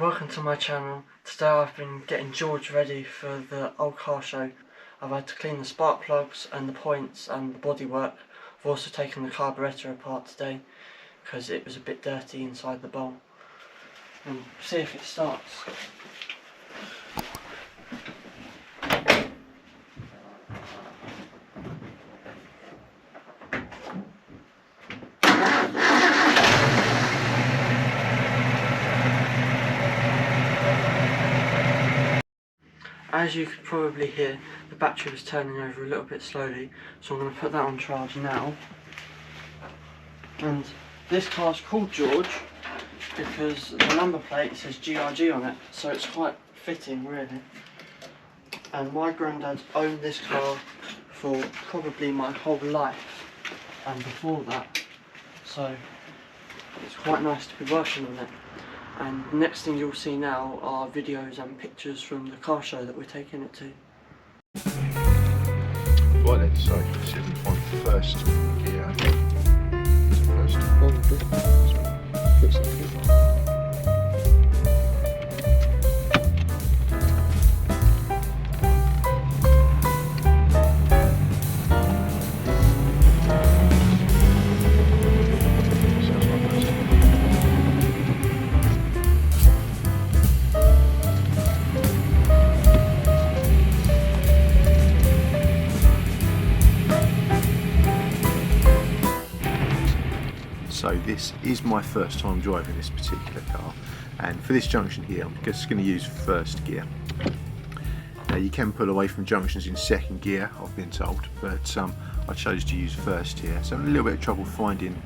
Welcome to my channel. Today I've been getting George ready for the old car show. I've had to clean the spark plugs and the points and the bodywork. I've also taken the carburettor apart today because it was a bit dirty inside the bowl. And see if it starts. As you could probably hear, the battery was turning over a little bit slowly, so I'm going to put that on charge now. And this car's called George because the number plate says GRG on it, so it's quite fitting really. And my granddad owned this car for probably my whole life and before that, so it's quite nice to be working on it. And the next thing you'll see now are videos and pictures from the car show that we're taking it to. Right then, so sitting on first gear. So this is my first time driving this particular car, and for this junction here I'm just going to use first gear. Now you can pull away from junctions in second gear, I've been told, but I chose to use first here. So I'm a little bit of trouble finding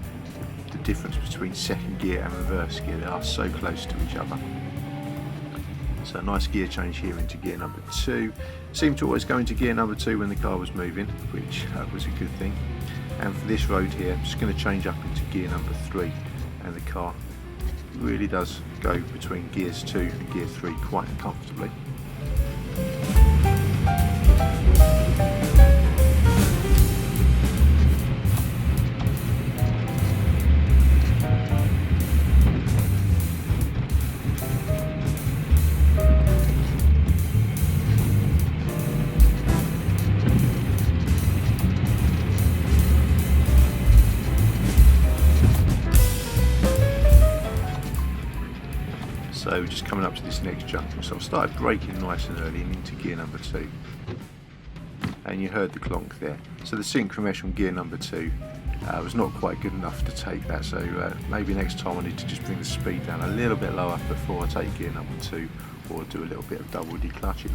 the difference between second gear and reverse gear. They are so close to each other. So a nice gear change here into gear number 2. Seemed to always go into gear number 2 when the car was moving, which was a good thing. And for this road here, I'm just going to change up into gear number 3, and the car really does go between gears 2 and gear 3 quite comfortably. So we're just coming up to this next junction, so I've started braking nice and early and into gear number 2, and you heard the clonk there. So the synchro mesh on gear number 2 was not quite good enough to take that, so maybe next time I need to just bring the speed down a little bit lower before I take gear number 2, or do a little bit of double declutching.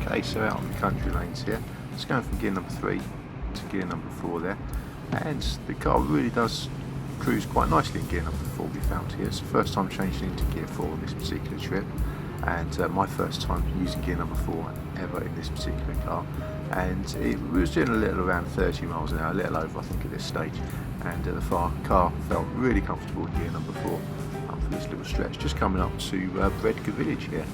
Okay, so out on the country lanes here. It's going from gear number 3 to gear number 4 there, and the car really does cruise quite nicely in gear number 4 we found here. It's the first time changing into gear 4 on this particular trip, and my first time using gear number 4 ever in this particular car, and it was doing a little around 30 miles an hour, a little over I think at this stage, and the car felt really comfortable in gear number 4 for this little stretch, just coming up to Bredgar village here.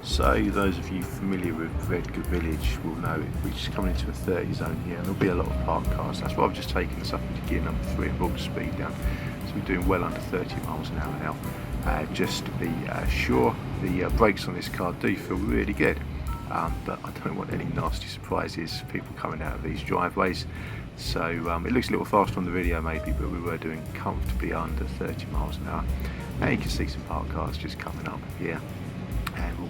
So those of you familiar with Bredgar village will know it, which is coming into a 30 zone here, and there'll be a lot of parked cars. That's why I've just taken this up into gear number 3 and brought the speed down. So we're doing well under 30 miles an hour now. Just to be sure, the brakes on this car do feel really good, but I don't want any nasty surprises, people coming out of these driveways. So it looks a little faster on the video maybe, but we were doing comfortably under 30 miles an hour. And you can see some parked cars just coming up here, and we'll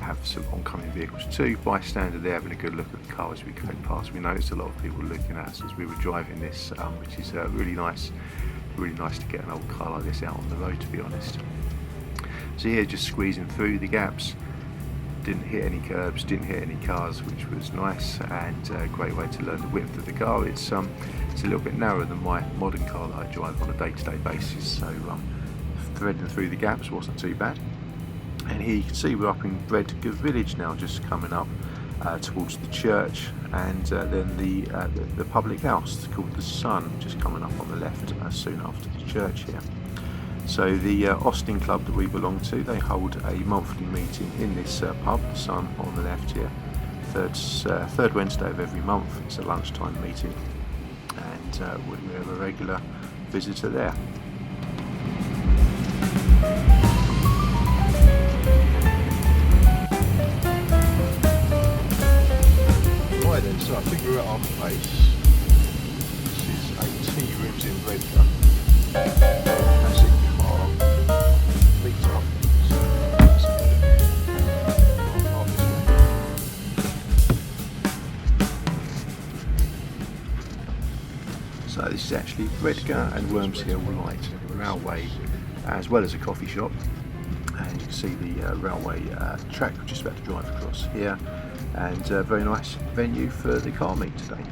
have some oncoming vehicles too. Bystander there having a good look at the car as we go past. We noticed a lot of people looking at us as we were driving this, which is really nice to get an old car like this out on the road, to be honest. So here, just squeezing through the gaps, didn't hit any curbs, didn't hit any cars, which was nice, and a great way to learn the width of the car. It's a little bit narrower than my modern car that I drive on a day-to-day basis, so threading through the gaps wasn't too bad. And here you can see we're up in Bredgar village now, just coming up towards the church, and then the public house called the Sun, just coming up on the left soon after the church here. So the Austin club that we belong to, they hold a monthly meeting in this pub, the Sun on the left here. Third Wednesday of every month. It's a lunchtime meeting, and we have a regular visitor there. Right then, so I think we're at our place. This is a tea rooms in Bredgar. Classic car, feet up. So this is actually Bredgar and Wormshill Light Railway, as well as a coffee shop. And you can see the railway track we're just about to drive across here, and a very nice venue for the car meet today.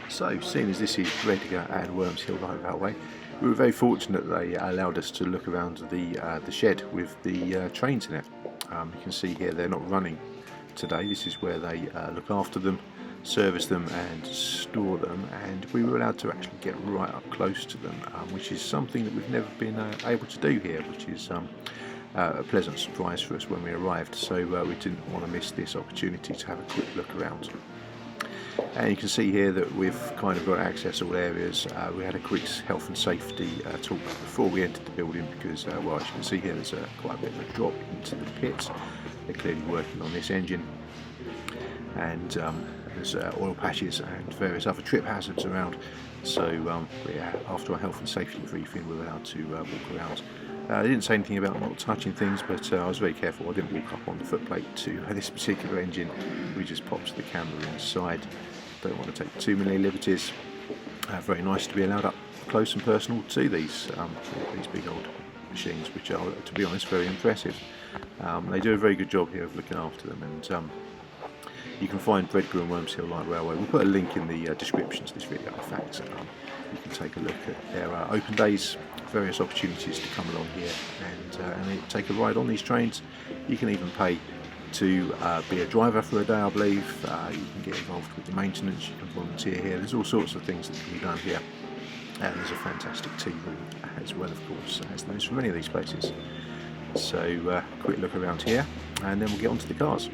So, seeing as this is Bredgar and Wormshill Light Railway, we were very fortunate that they allowed us to look around the shed with the trains in it. You can see here they're not running today. This is where they look after them, service them and store them, and we were allowed to actually get right up close to them, which is something that we've never been able to do here, which is a pleasant surprise for us when we arrived. So we didn't want to miss this opportunity to have a quick look around. And you can see here that we've kind of got access to all areas. We had a quick health and safety talk before we entered the building, because well, as you can see here, there's quite a bit of a drop into the pit. They're clearly working on this engine, and there's oil patches and various other trip hazards around. So after our health and safety briefing, we were allowed to walk around. They didn't say anything about not touching things, but I was very careful. I didn't walk up on the footplate to this particular engine. We just popped the camera inside. Don't want to take too many liberties. Very nice to be allowed up close and personal to these big old machines, which are, to be honest, very impressive. They do a very good job here of looking after them, and you can find Bredgar and Wormshill Light Railway. We'll put a link in the description to this video. In fact, you can take a look at their open days, various opportunities to come along here and take a ride on these trains. You can even pay to be a driver for a day, I believe. You can get involved with the maintenance, you can volunteer here. There's all sorts of things that can be done here. And there's a fantastic tea room as well, of course, as there is for many of these places. So quick look around here, and then we'll get onto the cars.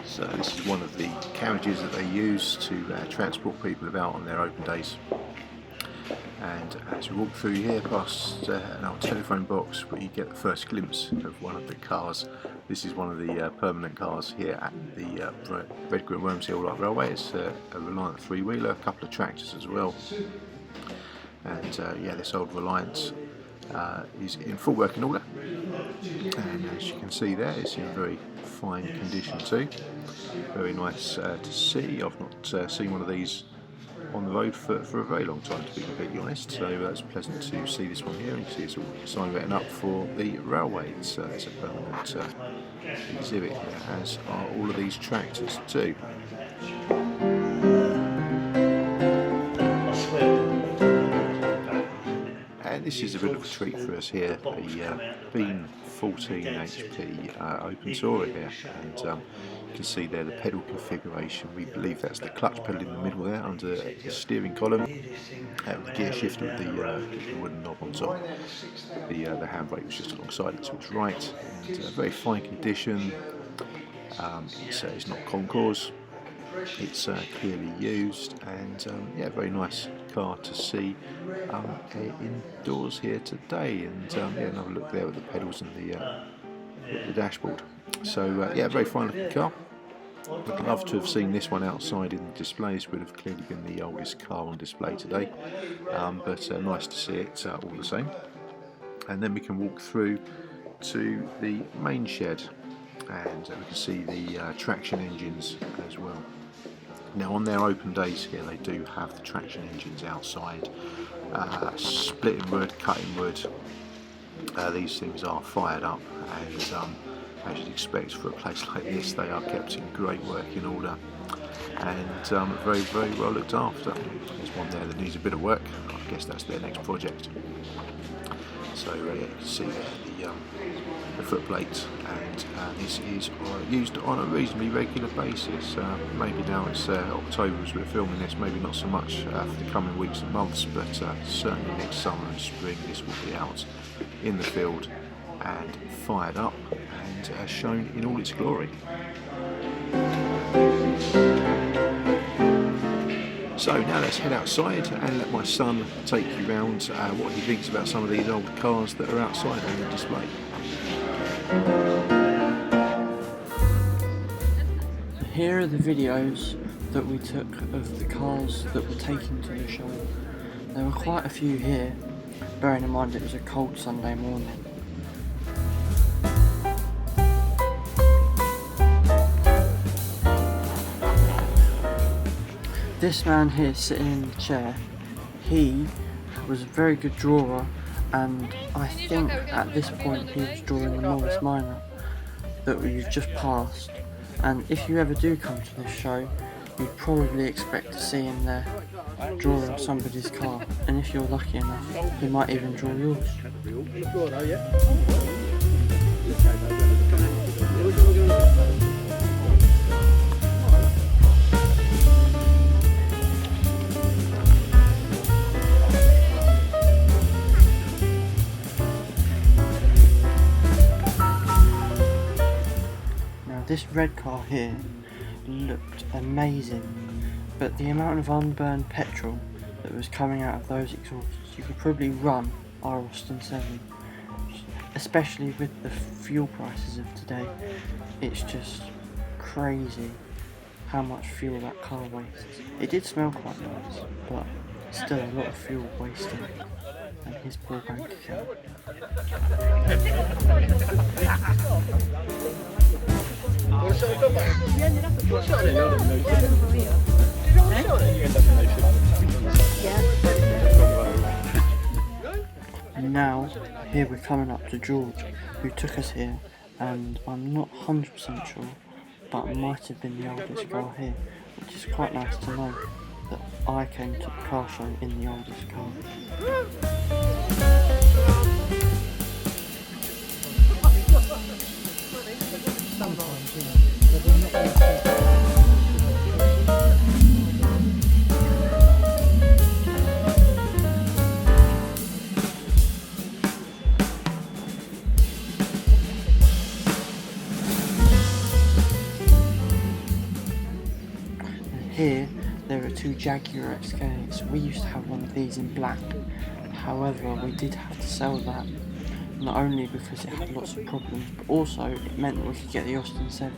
So this is one of the carriages that they use to transport people about on their open days. And as we walk through here past an old telephone box, where you get the first glimpse of one of the cars. This is one of the permanent cars here at the Bredgar and Wormshill Light Railway. It's a Reliant three-wheeler, a couple of tractors as well. And yeah, this old Reliant is in full working order, and as you can see there, it's in very fine condition too. Very nice to see. I've not seen one of these on the road for a very long time, to be completely honest, so it's pleasant to see this one here. And you see it's all sign written up for the railway. It's a permanent exhibit here, as are all of these tractors too. And this is a bit of a treat for us here, the Beam 14 HP open tourer here, and you can see there the pedal configuration. We believe that's the clutch pedal in the middle there under the steering column, the gear shifter with the wooden knob on top. The handbrake was just alongside it to its right, and very fine condition. It's not concours. It's clearly used, and yeah, very nice car to see indoors here today. And yeah, another look there at the pedals and the dashboard. So yeah, very fine looking car. I'd love to have seen this one outside in the displays. Would have clearly been the oldest car on display today, but nice to see it all the same. And then we can walk through to the main shed, and we can see the traction engines as well. Now on their open days here, they do have the traction engines outside, splitting wood, cutting wood. These things are fired up, and as you'd expect for a place like this, they are kept in great working order and very, very well looked after. There's one there that needs a bit of work. I guess that's their next project. So you can see there the foot plate, and this is used on a reasonably regular basis. Maybe now it's October as we're filming this, maybe not so much for the coming weeks and months, but certainly next summer and spring this will be out in the field and fired up and shown in all its glory. So now let's head outside and let my son take you round what he thinks about some of these old cars that are outside on the display. Here are the videos that we took of the cars that were taken to the show. There were quite a few here, bearing in mind it was a cold Sunday morning. This man here sitting in the chair, he was a very good drawer, and I think at this point he was drawing the Morris Minor that we've just passed. And if you ever do come to this show, you'd probably expect to see him there drawing somebody's car, and if you're lucky enough, he might even draw yours. This red car here looked amazing, but the amount of unburned petrol that was coming out of those exhausts, you could probably run our Austin 7, especially with the fuel prices of today. It's just crazy how much fuel that car wastes. It did smell quite nice, but still a lot of fuel wasted, and his poor bank account. Now, here we're coming up to George, who took us here, and I'm not 100% sure, but it might have been the oldest car here, which is quite nice to know that I came to the car show in the oldest car. Here, there are two Jaguar XKs. We used to have one of these in black. However, we did have to sell that, not only because it had lots of problems, but also it meant that we could get the Austin 7.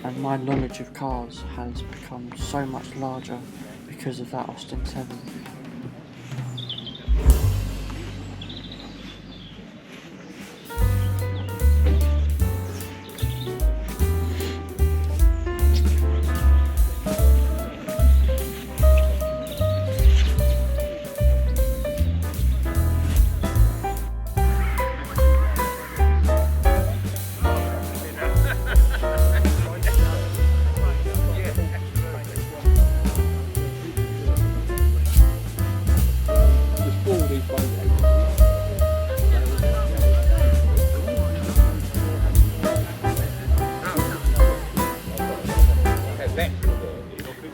And my knowledge of cars has become so much larger because of that Austin 7.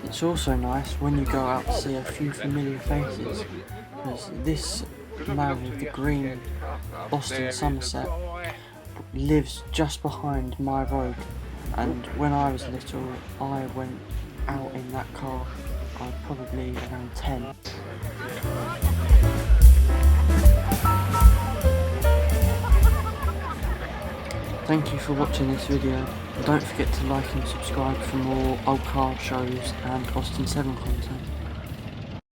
It's also nice when you go out to see a few familiar faces, because this man with the green Austin Somerset lives just behind my road, and when I was little I went out in that car. I was probably around 10. Thank you for watching this video. Don't forget to like and subscribe for more old car shows and Austin 7 content.